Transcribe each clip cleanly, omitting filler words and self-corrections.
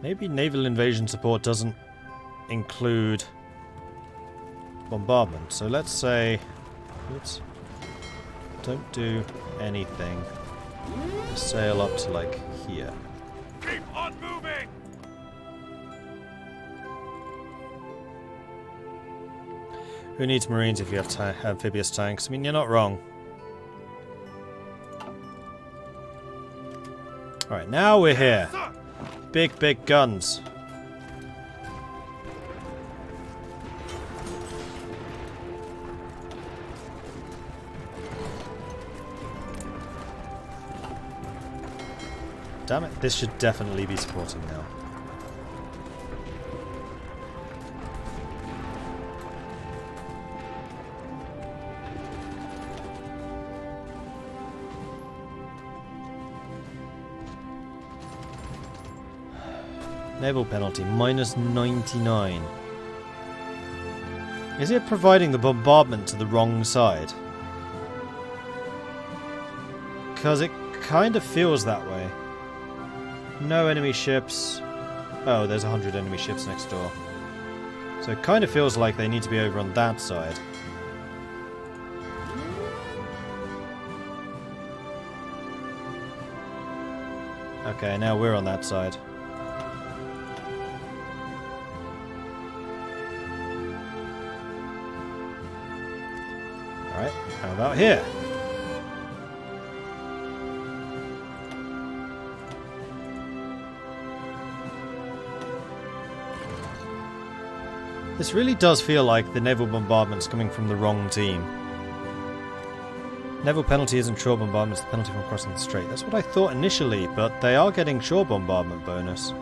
Maybe naval invasion support doesn't include bombardment. So let's say, oops, don't do anything. Sail up to like here. Keep on moving! Who needs marines if you have amphibious tanks? I mean, you're not wrong. Alright, now we're here. Big, big guns. Damn it, this should definitely be supporting now. Naval penalty, minus 99. Is it providing the bombardment to the wrong side? Because it kind of feels that way. No enemy ships. Oh, there's 100 enemy ships next door. So it kind of feels like they need to be over on that side. Okay, now we're on that side. Alright, how about here? This really does feel like the naval bombardment's coming from the wrong team. Naval penalty isn't shore bombardment, it's the penalty from crossing the strait. That's what I thought initially, but they are getting shore bombardment bonus.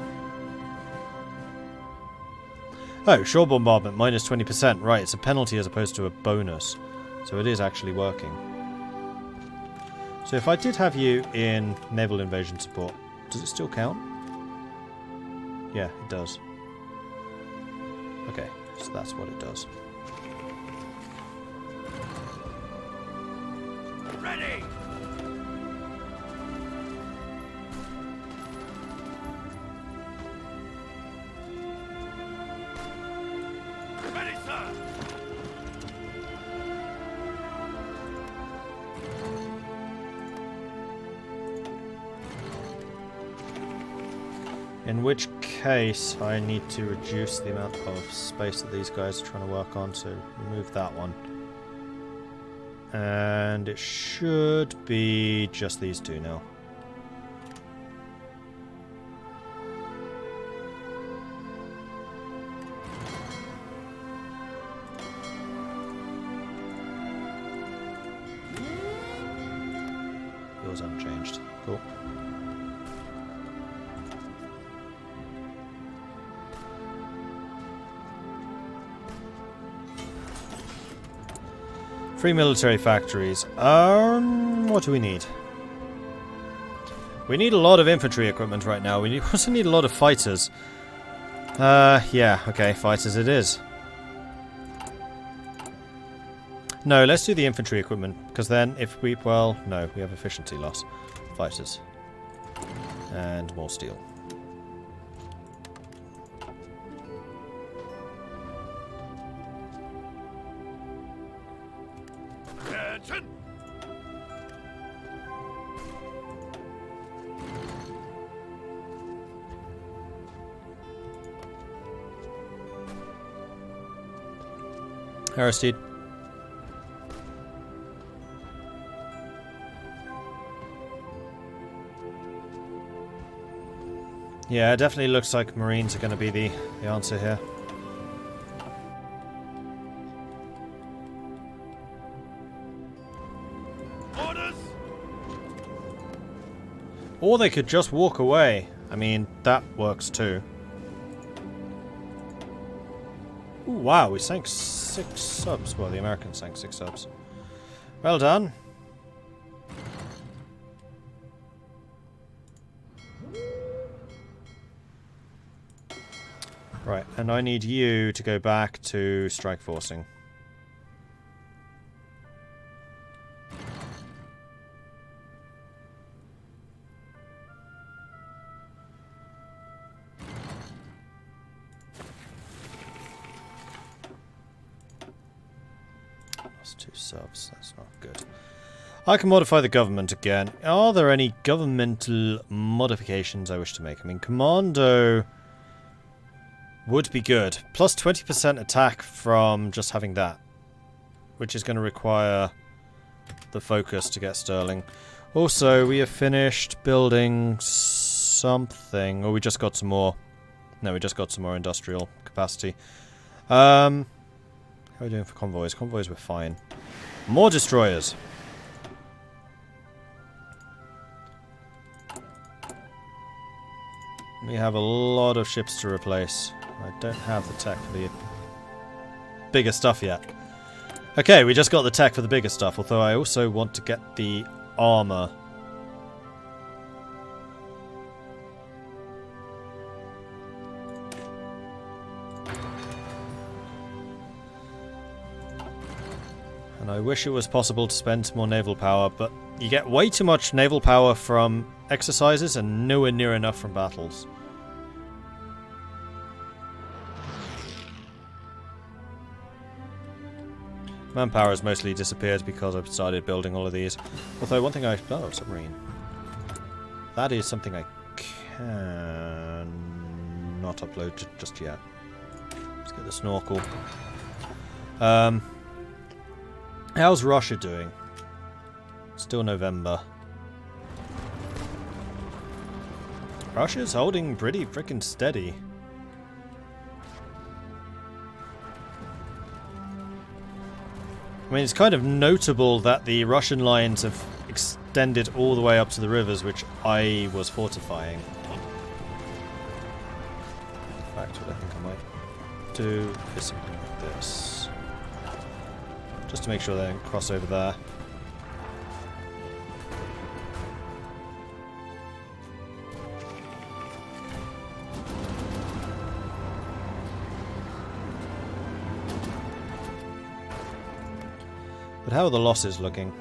Oh, shore bombardment, minus 20%. Right, it's a penalty as opposed to a bonus. So it is actually working. So if I did have you in naval invasion support, does it still count? Yeah, it does. Okay, so that's what it does. Ready! Ready, sir! In which case, I need to reduce the amount of space that these guys are trying to work on, so remove that one. And it should be just these two now. Yours unchanged. Cool. Free military factories. What do we need? We need a lot of infantry equipment right now. We also need a lot of fighters. Yeah, okay, fighters it is. No, let's do the infantry equipment, because then if we, well, no, we have efficiency loss. Fighters. And more steel. Attention! Aristide. Yeah, it definitely looks like Marines are going to be the answer here. Orders! Or they could just walk away. I mean, that works too. Ooh, wow, we sank 6 subs. Well, the Americans sank 6 subs. Well done. Right, and I need you to go back to strike forcing. That's 2 subs. That's not good. I can modify the government again. Are there any governmental modifications I wish to make? I mean, commando would be good. Plus 20% attack from just having that, which is going to require the focus to get sterling. Also, we have finished building something. Or we just got some more. No, we just got some more industrial capacity. How are we doing for convoys? Convoys were fine. More destroyers. We have a lot of ships to replace. I don't have the tech for the bigger stuff yet. Okay, we just got the tech for the bigger stuff, although I also want to get the armor. And I wish it was possible to spend more naval power, but you get way too much naval power from exercises and nowhere near enough from battles. Manpower has mostly disappeared because I've started building all of these. Although one thing I... Oh, submarine. That is something I can not upload just yet. Let's get the snorkel. How's Russia doing? Still November. Russia's holding pretty frickin' steady. I mean, it's kind of notable that the Russian lines have extended all the way up to the rivers, which I was fortifying. In fact, what I think I might do is something like this. Just to make sure they don't cross over there. But how are the losses looking?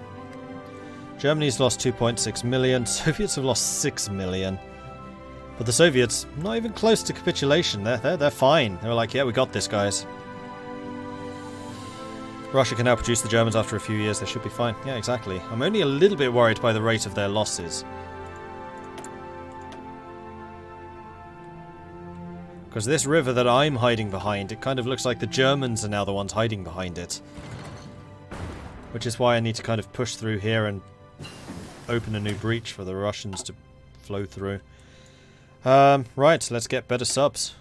Germany's lost 2.6 million, Soviets have lost 6 million. But the Soviets, not even close to capitulation. They're fine. They were like, yeah, we got this, guys. Russia can now produce the Germans after a few years. They should be fine. Yeah, exactly. I'm only a little bit worried by the rate of their losses. Because this river that I'm hiding behind, it kind of looks like the Germans are now the ones hiding behind it. Which is why I need to kind of push through here and open a new breach for the Russians to flow through. Right, let's get better subs.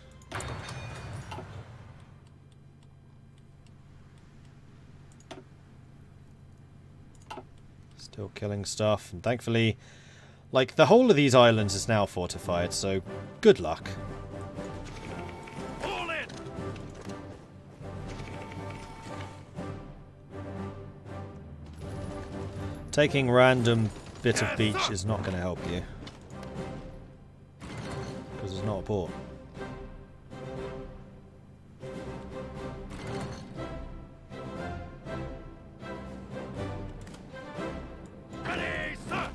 Still killing stuff, and thankfully, like, the whole of these islands is now fortified, so good luck. All in. Taking random bit of beach is not going to help you. Because it's not a port. Ready, sir.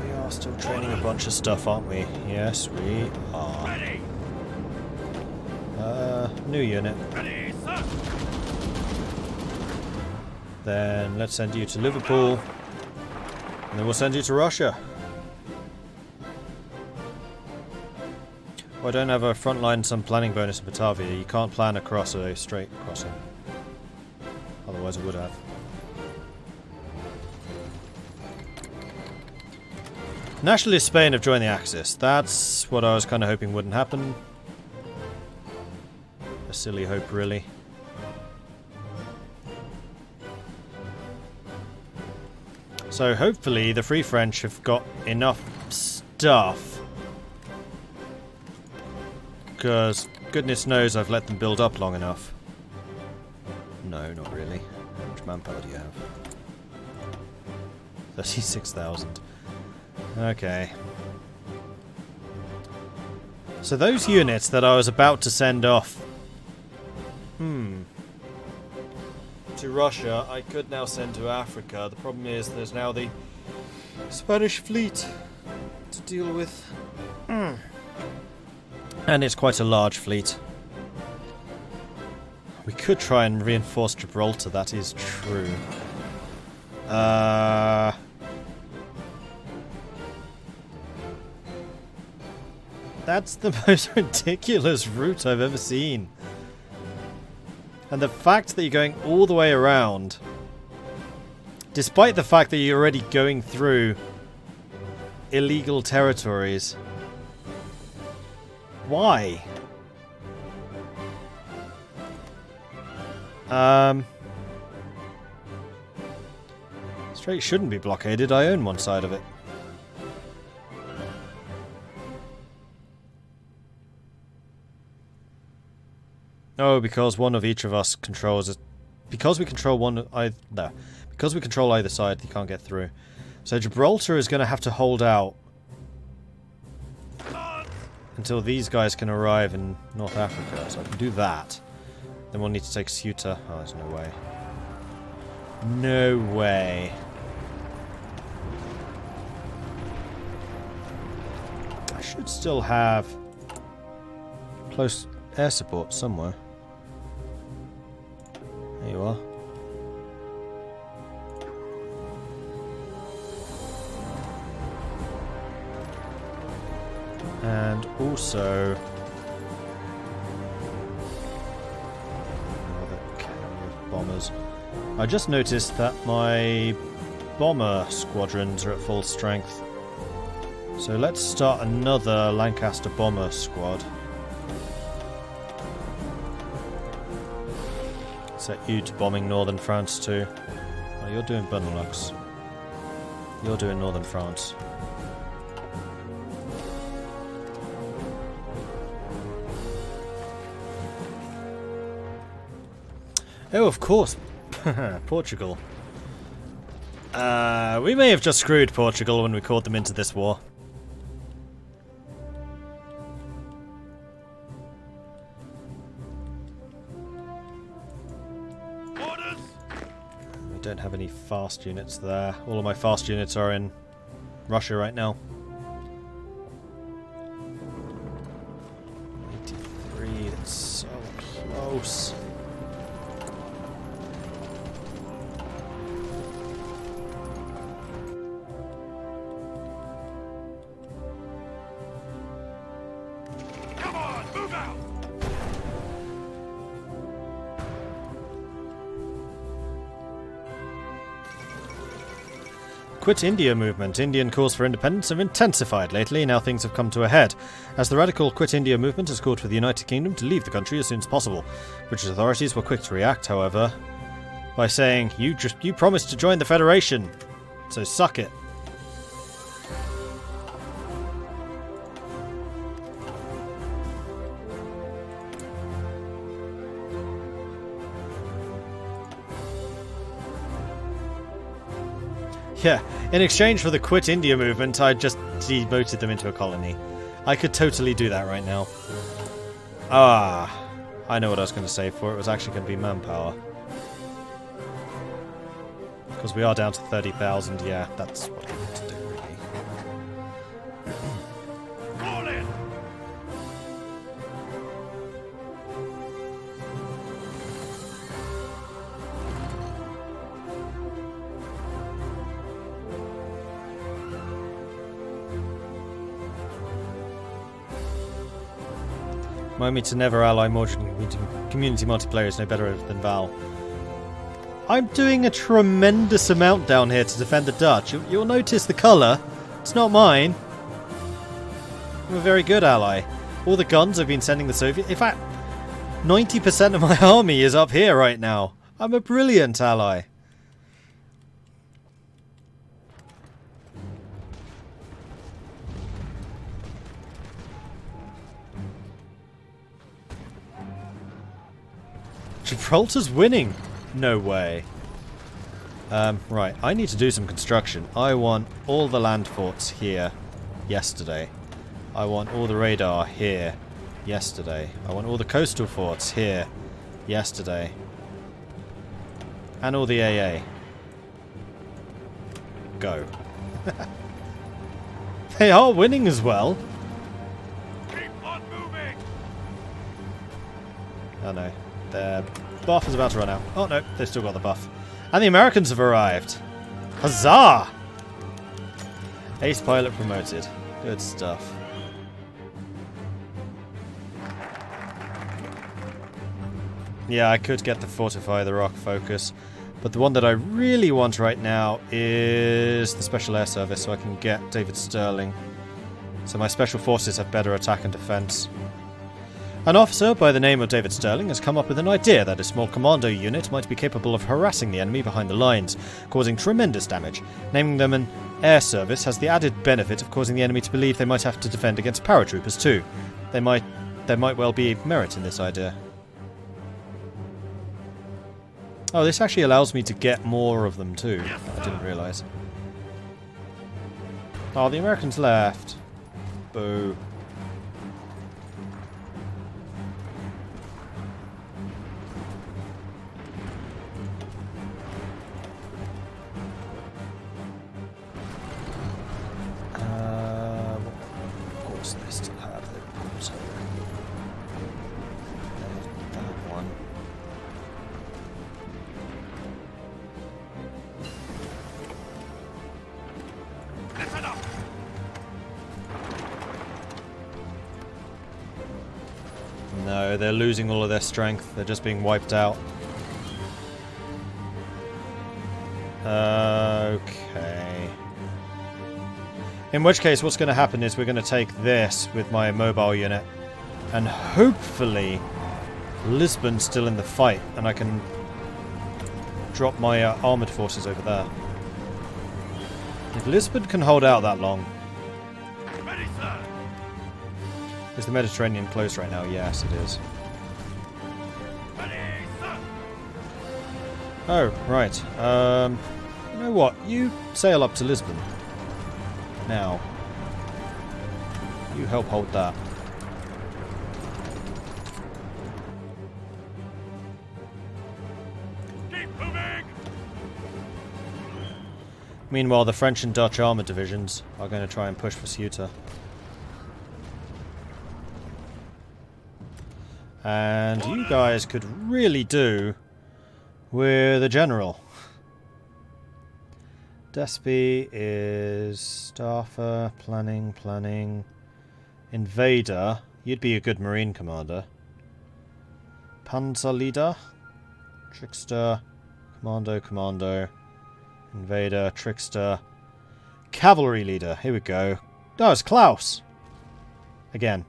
We are still training a bunch of stuff, aren't we? Yes, we are. Ready. New unit. Ready, sir. Then let's send you to Liverpool. And then we'll send you to Russia. Oh, I don't have a frontline some planning bonus in Batavia. You can't plan across a straight crossing. Otherwise I would have. Nationalist Spain have joined the Axis. That's what I was kind of hoping wouldn't happen. A silly hope, really. So hopefully the Free French have got enough stuff. Because goodness knows I've let them build up long enough. No, not really. How much manpower do you have? 36,000. Okay. So those units that I was about to send off to Russia, I could now send to Africa. The problem is there's now the Spanish fleet to deal with. And it's quite a large fleet. We could try and reinforce Gibraltar, that is true. That's the most ridiculous route I've ever seen. And the fact that you're going all the way around, despite the fact that you're already going through illegal territories. Why? Strait shouldn't be blockaded. I own one side of it. Oh, because one of each of us controls it. Because we control because we control either side, you can't get through. So Gibraltar is going to have to hold out until these guys can arrive in North Africa. So I can do that. Then we'll need to take Ceuta. Oh, there's no way. No way. I should still have close air support somewhere. There you are. And also another carrier of bombers. I just noticed that my bomber squadrons are at full strength. So let's start another Lancaster bomber squad. Set you to bombing northern France too. Oh, you're doing Benelux. You're doing northern France. Oh, of course. Portugal. We may have just screwed Portugal when we caught them into this war. Orders! We don't have any fast units there. All of my fast units are in Russia right now. 83, that's so close. Come on, move out! Quit India movement. Indian calls for independence have intensified lately. Now things have come to a head, as the radical Quit India movement has called for the United Kingdom to leave the country as soon as possible. British authorities were quick to react, however, by saying, you promised to join the Federation, so suck it. Yeah, in exchange for the Quit India movement, I just devoted them into a colony. I could totally do that right now. Ah, I know what I was going to say for it. It was actually going to be manpower. Because we are down to 30,000, yeah, that's what I need to do, really. Fall in! Remind me to never ally Mordred community multiplayer is no better than Val. I'm doing a tremendous amount down here to defend the Dutch. You'll notice the colour. It's not mine. I'm a very good ally. All the guns I've been sending the Soviet... In fact, 90% of my army is up here right now. I'm a brilliant ally. Gibraltar's winning. No way. Right, I need to do some construction. I want all the land forts here yesterday. I want all the radar here yesterday. I want all the coastal forts here yesterday. And all the AA. Go. They are winning as well. Keep on moving. Oh no, their buff is about to run out. Oh no, they've still got the buff. And the Americans have arrived. Huzzah! Ace pilot promoted. Good stuff. Yeah, I could get the Fortify the Rock focus, but the one that I really want right now is the Special Air Service, so I can get David Sterling. So my Special Forces have better attack and defense. An officer by the name of David Sterling has come up with an idea that a small commando unit might be capable of harassing the enemy behind the lines, causing tremendous damage. Naming them an air service has the added benefit of causing the enemy to believe they might have to defend against paratroopers too. There might well be merit in this idea. Oh, this actually allows me to get more of them too. I didn't realise. Oh, the Americans left. Boo. Of course they still have the bombs over. That one. Listen up. No, they're losing all of their strength. They're just being wiped out. Okay. In which case, what's going to happen is we're going to take this with my mobile unit, and hopefully Lisbon's still in the fight, and I can drop my armoured forces over there. If Lisbon can hold out that long... Ready, sir. Is the Mediterranean close right now? Yes, it is. Ready, sir. Oh, right. You know what? You sail up to Lisbon. Now. You help hold that. Keep moving. Meanwhile, the French and Dutch armoured divisions are going to try and push for Ceuta. And you guys could really do with a general. Despy is staffer, planning. Invader. You'd be a good marine commander. Panzer leader. Trickster. Commando. Invader. Trickster. Cavalry leader. Here we go. No, it's Klaus. Again.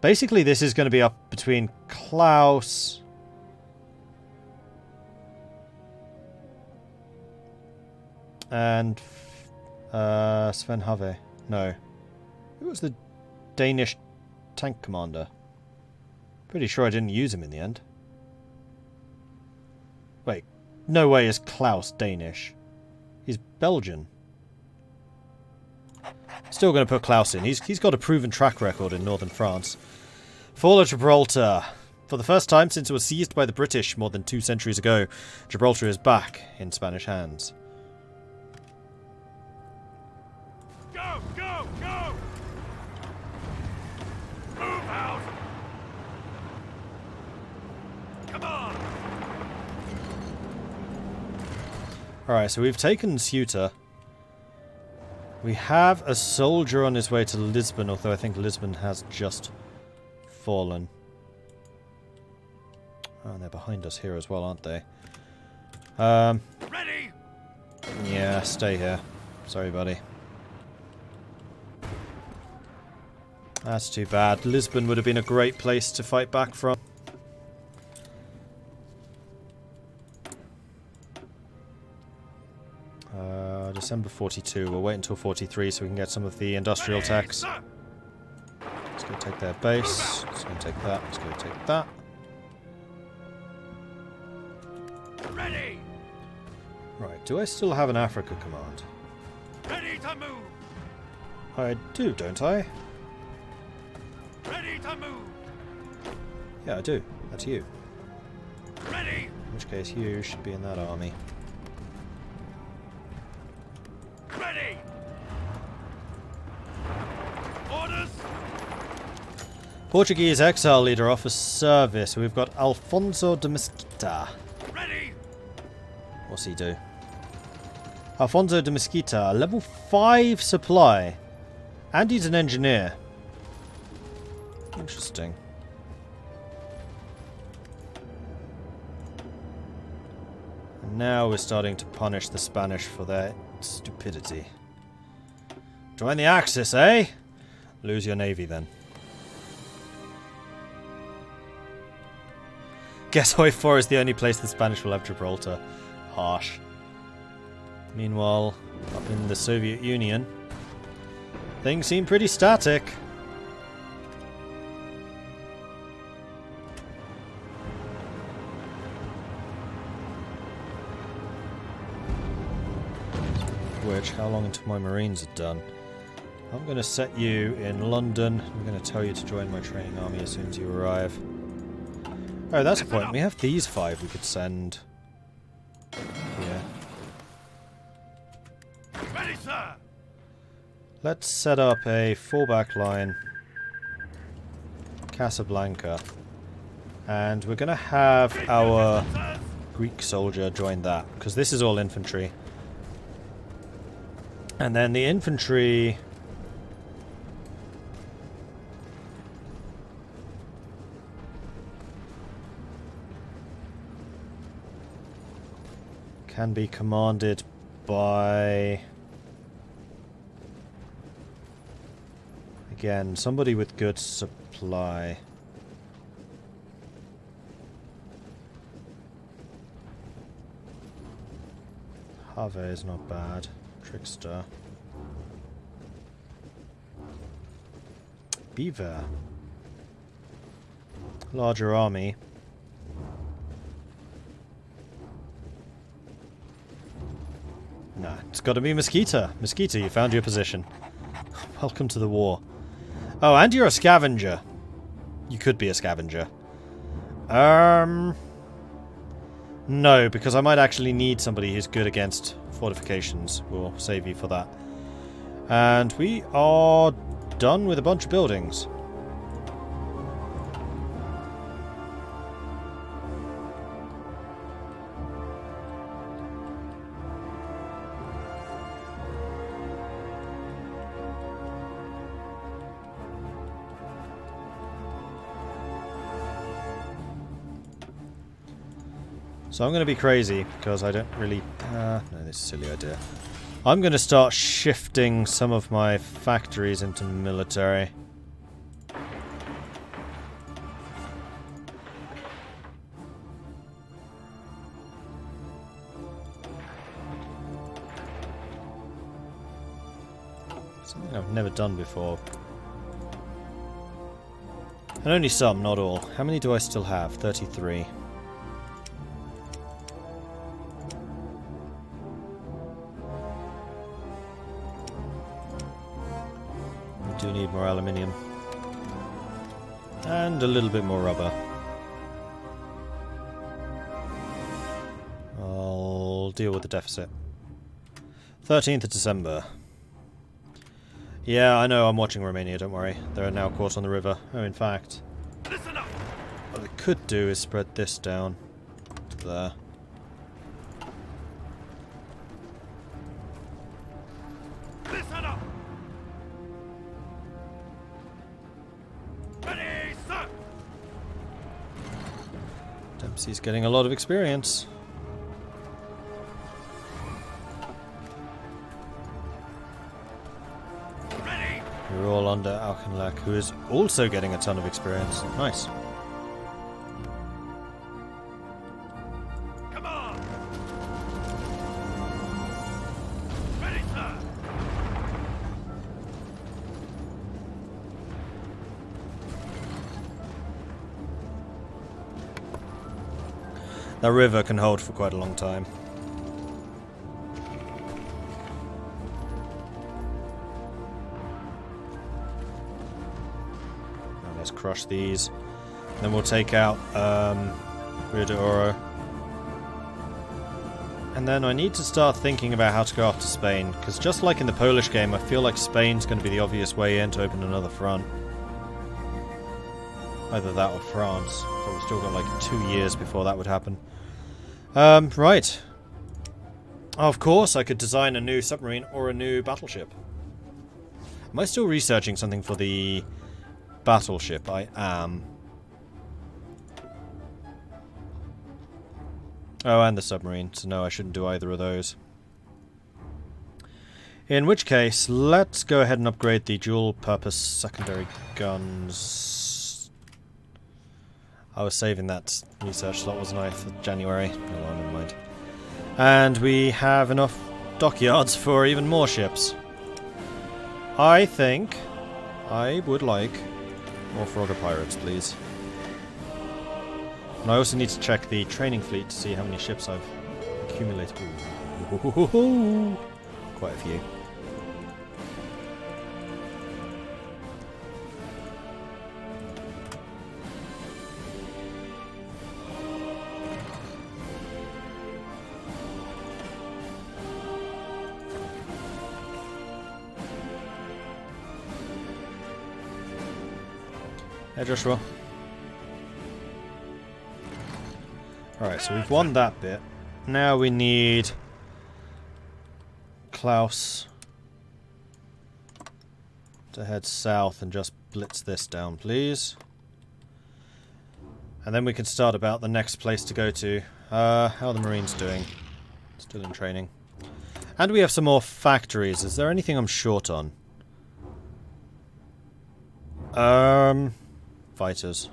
Basically, this is going to be up between Klaus... and Sven Have. No. Who was the Danish tank commander? Pretty sure I didn't use him in the end. Wait. No way is Klaus Danish. He's Belgian. Still going to put Klaus in. He's got a proven track record in northern France. Fall of Gibraltar. For the first time since it was seized by the British more than 2 centuries ago, Gibraltar is back in Spanish hands. Go, go, go. Move out. Come on. Alright, so we've taken Ceuta. We have a soldier on his way to Lisbon, although I think Lisbon has just fallen. Oh, and they're behind us here as well, aren't they? Ready. Yeah, stay here. Sorry, buddy. That's too bad. Lisbon would have been a great place to fight back from. December 42. We'll wait until 43 so we can get some of the industrial tax. Let's go take their base. Let's go take that. Let's go take that. Ready! Right, do I still have an Africa command? Ready to move! I do, don't I? Ready to move! Yeah, I do. That's you. Ready! In which case, you should be in that army. Ready! Orders! Portuguese exile leader offers service. We've got Alfonso de Mesquita. Ready! What's he do? Alfonso de Mesquita, level 5 supply. And he's an engineer. Interesting. And now we're starting to punish the Spanish for their stupidity. Join the Axis, eh? Lose your navy then. Guess Hoi 4 is the only place the Spanish will have Gibraltar. Harsh. Meanwhile, up in the Soviet Union, things seem pretty static. Which, how long until my Marines are done? I'm going to set you in London. I'm going to tell you to join my training army as soon as you arrive. Oh, that's a point. We have these 5 we could send here. Ready, sir! Let's set up a fallback line. Casablanca. And we're going to have our Greek soldier join that, because this is all infantry. And then the infantry... can be commanded by... again, somebody with good supply. Have is not bad. Trickster. Beaver. Larger army. Nah, it's got to be Mesquita. Mesquita, you found your position. Welcome to the war. Oh, and you're a scavenger. You could be a scavenger. No, because I might actually need somebody who's good against fortifications. We'll save you for that. And we are done with a bunch of buildings. So I'm going to be crazy, because I don't really... no, this is a silly idea. I'm going to start shifting some of my factories into military. Something I've never done before. And only some, not all. How many do I still have? 33. Do need more aluminium. And a little bit more rubber. I'll deal with the deficit. 13th of December. Yeah, I know, I'm watching Romania, don't worry. They're now caught on the river. Oh, in fact, Listen up! what I could do is spread this down to there. Listen up! Ready, sir! Dempsey's getting a lot of experience. Ready! We're all under Auchinleck, who is also getting a ton of experience. Nice. Come on! Ready, sir! That river can hold for quite a long time. Now let's crush these. Then we'll take out Redone. And then I need to start thinking about how to go after Spain, because just like in the Polish game, I feel like Spain's going to be the obvious way in to open another front. Either that or France. So we've still got like 2 years before that would happen. Right. Of course, I could design a new submarine or a new battleship. Am I still researching something for the battleship? I am. Oh, and the submarine. So no, I shouldn't do either of those. In which case, let's go ahead and upgrade the dual-purpose secondary guns. I was saving that research slot, wasn't I, for January? Oh, well, never mind. And we have enough dockyards for even more ships. I think I would like more Frogger pirates, please. And I also need to check the training fleet to see how many ships I've accumulated. Ooh. Quite a few. Hey Joshua. Alright, so we've won that bit. Now we need Klaus to head south and just blitz this down, please. And then we can start about the next place to go to. How are the Marines doing? Still in training. And we have some more factories. Is there anything I'm short on? Fighters.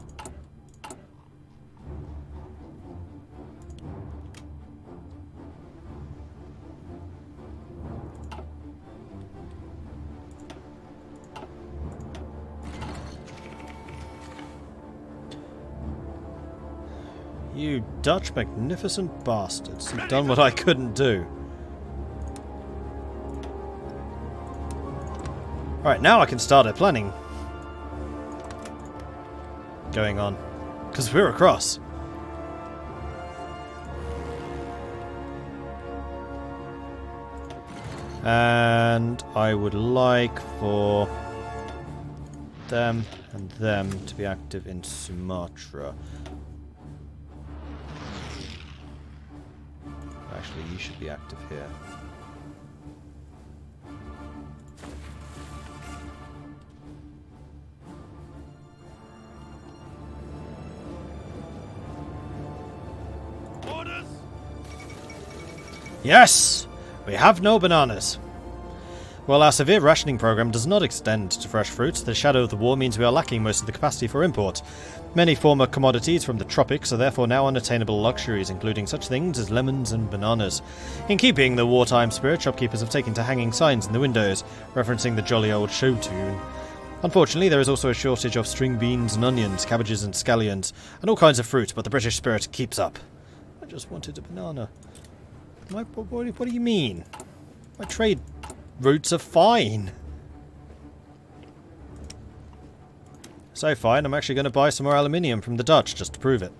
You Dutch magnificent bastards. You've done what I couldn't do. Alright, now I can start a planning going on. Because we're across. And I would like for them and them to be active in Sumatra. Actually, you should be active here. Orders! Yes! We have no bananas. While our severe rationing program does not extend to fresh fruits, the shadow of the war means we are lacking most of the capacity for import. Many former commodities from the tropics are therefore now unattainable luxuries, including such things as lemons and bananas. In keeping the wartime spirit, shopkeepers have taken to hanging signs in the windows, referencing the jolly old show tune. Unfortunately, there is also a shortage of string beans and onions, cabbages and scallions, and all kinds of fruit, but the British spirit keeps up. I just wanted a banana. What do you mean? My trade routes are fine. So fine, I'm actually going to buy some more aluminium from the Dutch just to prove it.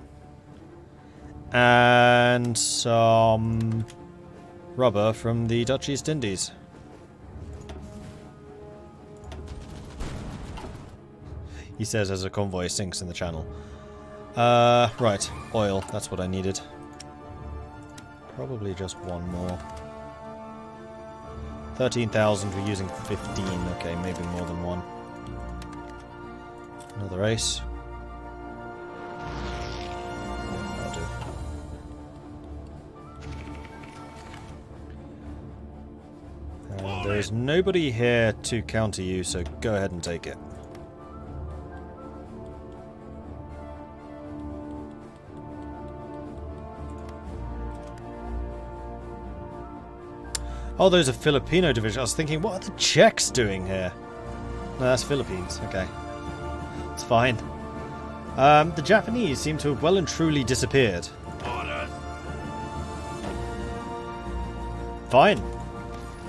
And some rubber from the Dutch East Indies. He says as a convoy sinks in the channel. Right, oil, that's what I needed. Probably just one more. 13,000, we're using 15. Okay, maybe more than one. Another ace. That'll do. And there's nobody here to counter you, so go ahead and take it. Oh, those are Filipino division. I was thinking, what are the Czechs doing here? No, that's Philippines. Okay. It's fine. The Japanese seem to have well and truly disappeared. Orders! Fine.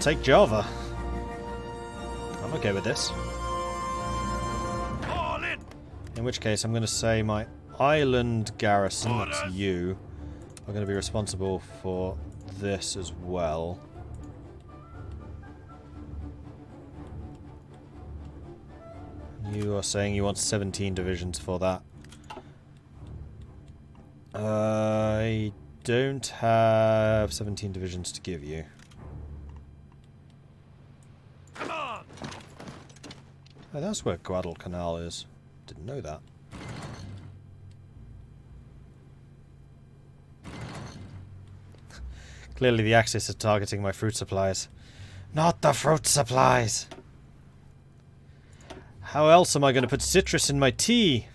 Take Java. I'm okay with this. All in. In which case, I'm going to say my island garrison, that's you, are going to be responsible for this as well. You are saying you want 17 divisions for that. I don't have 17 divisions to give you. Come on. Oh, that's where Guadalcanal is. Didn't know that. Clearly the Axis is targeting my fruit supplies. Not the fruit supplies! How else am I going to put citrus in my tea?